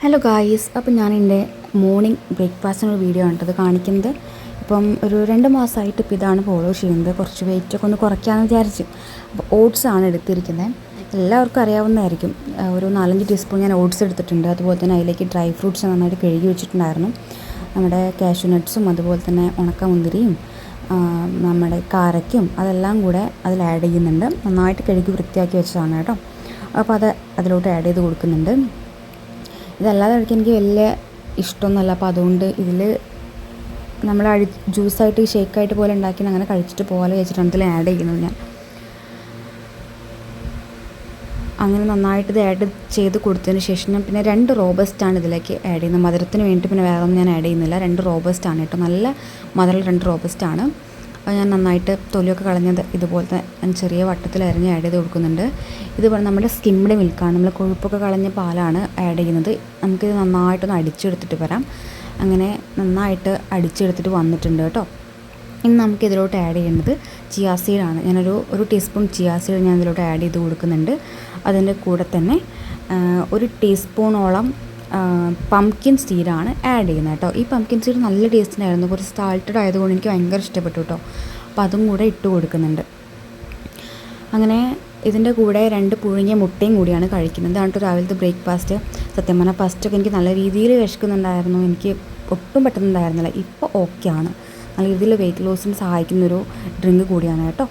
Hello guys, അപ്പോൾ ഞാൻ എൻ്റെ മോർണിംഗ് ബ്രേക്ക്ഫാസ്റ്റിനുള്ള വീഡിയോ ആണ് ഇത് കാണിക്കുന്നത്. ഇപ്പം ഒരു 2 മാസമായിട്ട് ഇപ്പോൾ ഇതാണ് ഫോളോ ചെയ്യുന്നത്. കുറച്ച് വെയിറ്റൊക്കെ ഒന്ന് കുറയ്ക്കാമെന്ന് വിചാരിച്ചു. അപ്പോൾ ഓട്സാണ് എടുത്തിരിക്കുന്നത്. എല്ലാവർക്കും അറിയാവുന്നതായിരിക്കും. ഒരു 4-5 ടീസ്പൂൺ ഞാൻ ഓട്സ് എടുത്തിട്ടുണ്ട്. അതുപോലെ തന്നെ അതിലേക്ക് ഡ്രൈ ഫ്രൂട്ട്സ് നന്നായിട്ട് കഴുകി വെച്ചിട്ടുണ്ടായിരുന്നു. നമ്മുടെ കാഷ്യൂ നട്ട്സും അതുപോലെ തന്നെ ഉണക്കമുന്തിരിയും നമ്മുടെ കാരയ്ക്കും അതെല്ലാം കൂടെ അതിൽ ആഡ് ചെയ്യുന്നുണ്ട്. നന്നായിട്ട് കഴുകി വൃത്തിയാക്കി വെച്ചതാണ് കേട്ടോ. അപ്പോൾ അതിലോട്ട് ആഡ് ചെയ്ത് കൊടുക്കുന്നുണ്ട്. ഇതല്ലാതെ കഴിക്കാൻ എനിക്ക് വലിയ ഇഷ്ടമൊന്നുമല്ല. അപ്പോൾ അതുകൊണ്ട് ഇതിൽ നമ്മൾ ജ്യൂസായിട്ട് ഷേക്കായിട്ട് പോലെ ഉണ്ടാക്കി അങ്ങനെ കഴിച്ചിട്ട് പോലെ വെച്ചിട്ടാണ് ഇതിൽ ആഡ് ചെയ്യുന്നത് ഞാൻ. അങ്ങനെ നന്നായിട്ട് ഇത് ആഡ് ചെയ്ത് കൊടുത്തതിന് ശേഷം ഞാൻ പിന്നെ 2 റോബസ്റ്റാണ് ഇതിലേക്ക് ആഡ് ചെയ്യുന്നത്. മധുരത്തിന് വേണ്ടി പിന്നെ വേറെ ഒന്നും ഞാൻ ആഡ് ചെയ്യുന്നില്ല. 2 റോബസ്റ്റാണ് കേട്ടോ. നല്ല മധുരം 2 റോബസ്റ്റാണ്. അപ്പോൾ ഞാൻ നന്നായിട്ട് തൊലിയൊക്കെ കളഞ്ഞത് ഇതുപോലത്തെ ചെറിയ വട്ടത്തിൽ അരിഞ്ഞ് ആഡ് ചെയ്ത് കൊടുക്കുന്നുണ്ട്. ഇത് നമ്മുടെ സ്കിംഡ് മിൽക്കാണ്. നമ്മൾ കൊഴുപ്പൊക്കെ കളഞ്ഞ പാലാണ് ആഡ് ചെയ്യുന്നത്. നമുക്കിത് നന്നായിട്ടൊന്ന് അടിച്ചെടുത്തിട്ട് വരാം. അങ്ങനെ നന്നായിട്ട് അടിച്ചെടുത്തിട്ട് വന്നിട്ടുണ്ട് കേട്ടോ. ഇനി നമുക്കിതിലോട്ട് ആഡ് ചെയ്യുന്നത് ചിയാ സീഡാണ്. ഞാനൊരു ടീസ്പൂൺ ചിയാ സീഡ് ഞാൻ ഇതിലോട്ട് ആഡ് ചെയ്ത് കൊടുക്കുന്നുണ്ട്. അതിൻ്റെ കൂടെ തന്നെ 1 ടീസ്പൂണോളം പംകിൻ സീഡാണ് ആഡ് ചെയ്യുന്നത് കേട്ടോ. ഈ പംകിൻ സീഡ് നല്ല ടേസ്റ്റിനായിരുന്നു. കുറച്ച് സാൾട്ടഡ് ആയതുകൊണ്ട് എനിക്ക് ഭയങ്കര ഇഷ്ടപ്പെട്ടു കേട്ടോ. അപ്പോൾ അതും കൂടെ ഇട്ട് കൊടുക്കുന്നുണ്ട്. അങ്ങനെ ഇതിൻ്റെ കൂടെ 2 പുഴുങ്ങിയ മുട്ടയും കൂടിയാണ് കഴിക്കുന്നത്. അതാണ് രാവിലത്തെ ബ്രേക്ക്ഫാസ്റ്റ്. സത്യം പറഞ്ഞാൽ ഫസ്റ്റൊക്കെ എനിക്ക് നല്ല രീതിയിൽ വിശക്കുന്നുണ്ടായിരുന്നു. എനിക്ക് ഒട്ടും പറ്റുന്നുണ്ടായിരുന്നില്ല. ഇപ്പോൾ ഓക്കെയാണ്. നല്ല രീതിയിൽ വെയിറ്റ് ലോസിന് സഹായിക്കുന്നൊരു ഡ്രിങ്ക് കൂടിയാണ് കേട്ടോ.